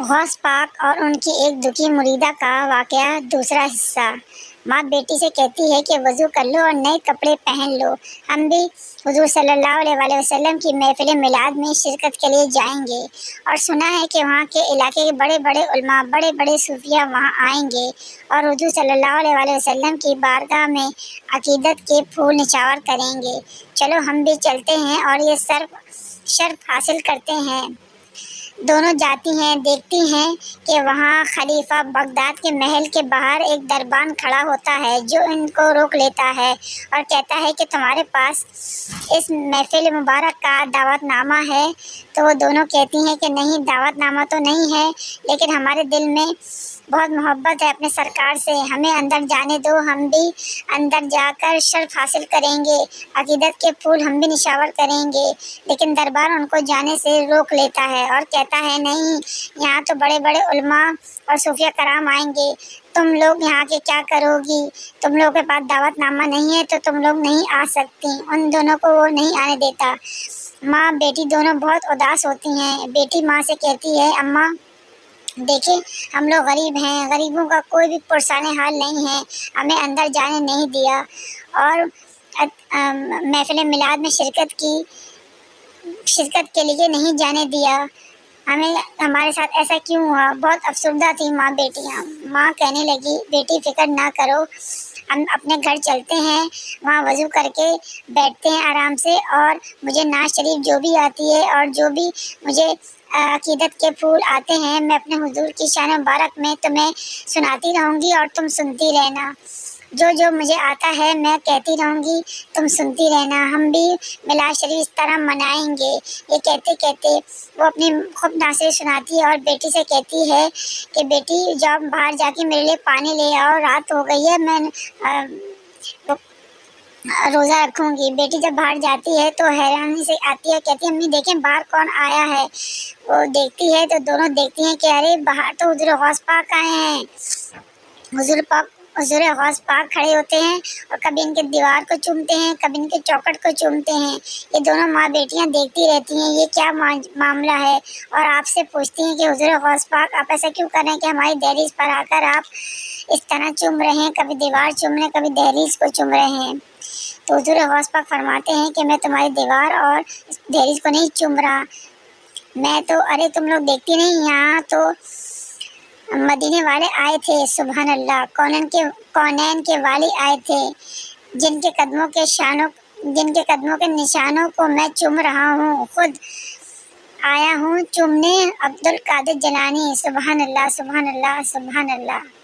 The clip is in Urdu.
غوث پاک اور ان کی ایک دکھی مریدہ کا واقعہ دوسرا حصہ۔ ماں بیٹی سے کہتی ہے کہ وضو کر لو اور نئے کپڑے پہن لو، ہم بھی حضور صلی اللہ علیہ وسلم کی محفل میلاد میں شرکت کے لیے جائیں گے، اور سنا ہے کہ وہاں کے علاقے کے بڑے بڑے علماء، بڑے بڑے صوفیاء وہاں آئیں گے اور حضور صلی اللہ علیہ وسلم کی بارگاہ میں عقیدت کے پھول نچھاور کریں گے۔ چلو ہم بھی چلتے ہیں اور یہ شرف حاصل کرتے ہیں۔ دونوں جاتی ہیں، دیکھتی ہیں کہ وہاں خلیفہ بغداد کے محل کے باہر ایک دربان کھڑا ہوتا ہے جو ان کو روک لیتا ہے اور کہتا ہے کہ تمہارے پاس اس محفل مبارک کا دعوت نامہ ہے؟ تو وہ دونوں کہتی ہیں کہ نہیں، دعوت نامہ تو نہیں ہے، لیکن ہمارے دل میں بہت محبت ہے اپنے سرکار سے، ہمیں اندر جانے دو، ہم بھی اندر جا کر شرف حاصل کریں گے، عقیدت کے پھول ہم بھی نچھاور کریں گے۔ لیکن دربار ان کو جانے سے روک لیتا ہے اور کہتا ہے نہیں، یہاں تو بڑے بڑے علماء اور صوفیہ کرام آئیں گے، تم لوگ یہاں کے کیا کرو گی؟ تم لوگوں کے پاس دعوت نامہ نہیں ہے تو تم لوگ نہیں آ سکتی۔ ان دونوں کو وہ نہیں آنے دیتا۔ ماں بیٹی دونوں بہت اداس ہوتی ہیں۔ بیٹی ماں سے کہتی ہے، اماں دیکھیں، ہم لوگ غریب ہیں، غریبوں کا کوئی بھی پرسان حال نہیں ہے، ہمیں اندر جانے نہیں دیا اور محفل میلاد میں شرکت کے لیے نہیں جانے دیا، ہمارے ساتھ ایسا کیوں ہوا؟ بہت افسردہ تھی ماں بیٹیاں۔ ماں کہنے لگی، بیٹی فکر نہ کرو، ہم اپنے گھر چلتے ہیں، وہاں وضو کر کے بیٹھتے ہیں آرام سے، اور مجھے نعت شریف جو بھی آتی ہے اور جو بھی مجھے عقیدت کے پھول آتے ہیں، میں اپنے حضور کی شان مبارک میں تمہیں سناتی رہوں گی اور تم سنتی رہنا۔ جو مجھے آتا ہے میں کہتی رہوں گی، تم سنتی رہنا، ہم بھی میلاد شریف اس طرح منائیں گے۔ یہ کہتے کہتے وہ اپنی خوب نعتیں سناتی ہے اور بیٹی سے کہتی ہے کہ بیٹی جاؤ باہر جا کے میرے لیے پانی لے آؤ، رات ہو گئی ہے، میں روزہ رکھوں گی۔ بیٹی جب باہر جاتی ہے تو حیرانی سے آتی ہے، کہتی ہے امی دیکھیں باہر کون آیا ہے۔ وہ دیکھتی ہے تو دونوں دیکھتی ہیں کہ ارے باہر تو حضور غوث پاک آئے ہیں۔ حضور غوث پاک کھڑے ہوتے ہیں اور کبھی ان کے دیوار کو چومتے ہیں، کبھی ان کے چوکٹ کو چومتے ہیں۔ یہ دونوں ماں بیٹیاں دیکھتی رہتی ہیں یہ کیا معاملہ ہے، اور آپ سے پوچھتی ہیں کہ حضور غوث پاک آپ ایسا کیوں کر رہے ہیں کہ ہماری دہلیز پر آ کر آپ اس طرح چوم رہے ہیں، کبھی دیوار چوم رہے ہیں، کبھی دہلیز کو چوم رہے ہیں؟ تو حضور غوث پاک فرماتے ہیں کہ میں تمہاری دیوار اور دہلیز کو نہیں چوم رہا، میں تو، ارے تم لوگ دیکھتی نہیں، یہاں تو مدینے والے آئے تھے، سبحان اللہ، کونین کے والی آئے تھے، جن کے قدموں کے نشانوں کو میں چوم رہا ہوں، خود آیا ہوں چومنے، عبد القادر جیلانی، سبحان اللہ، سبحان اللہ، سبحان اللہ۔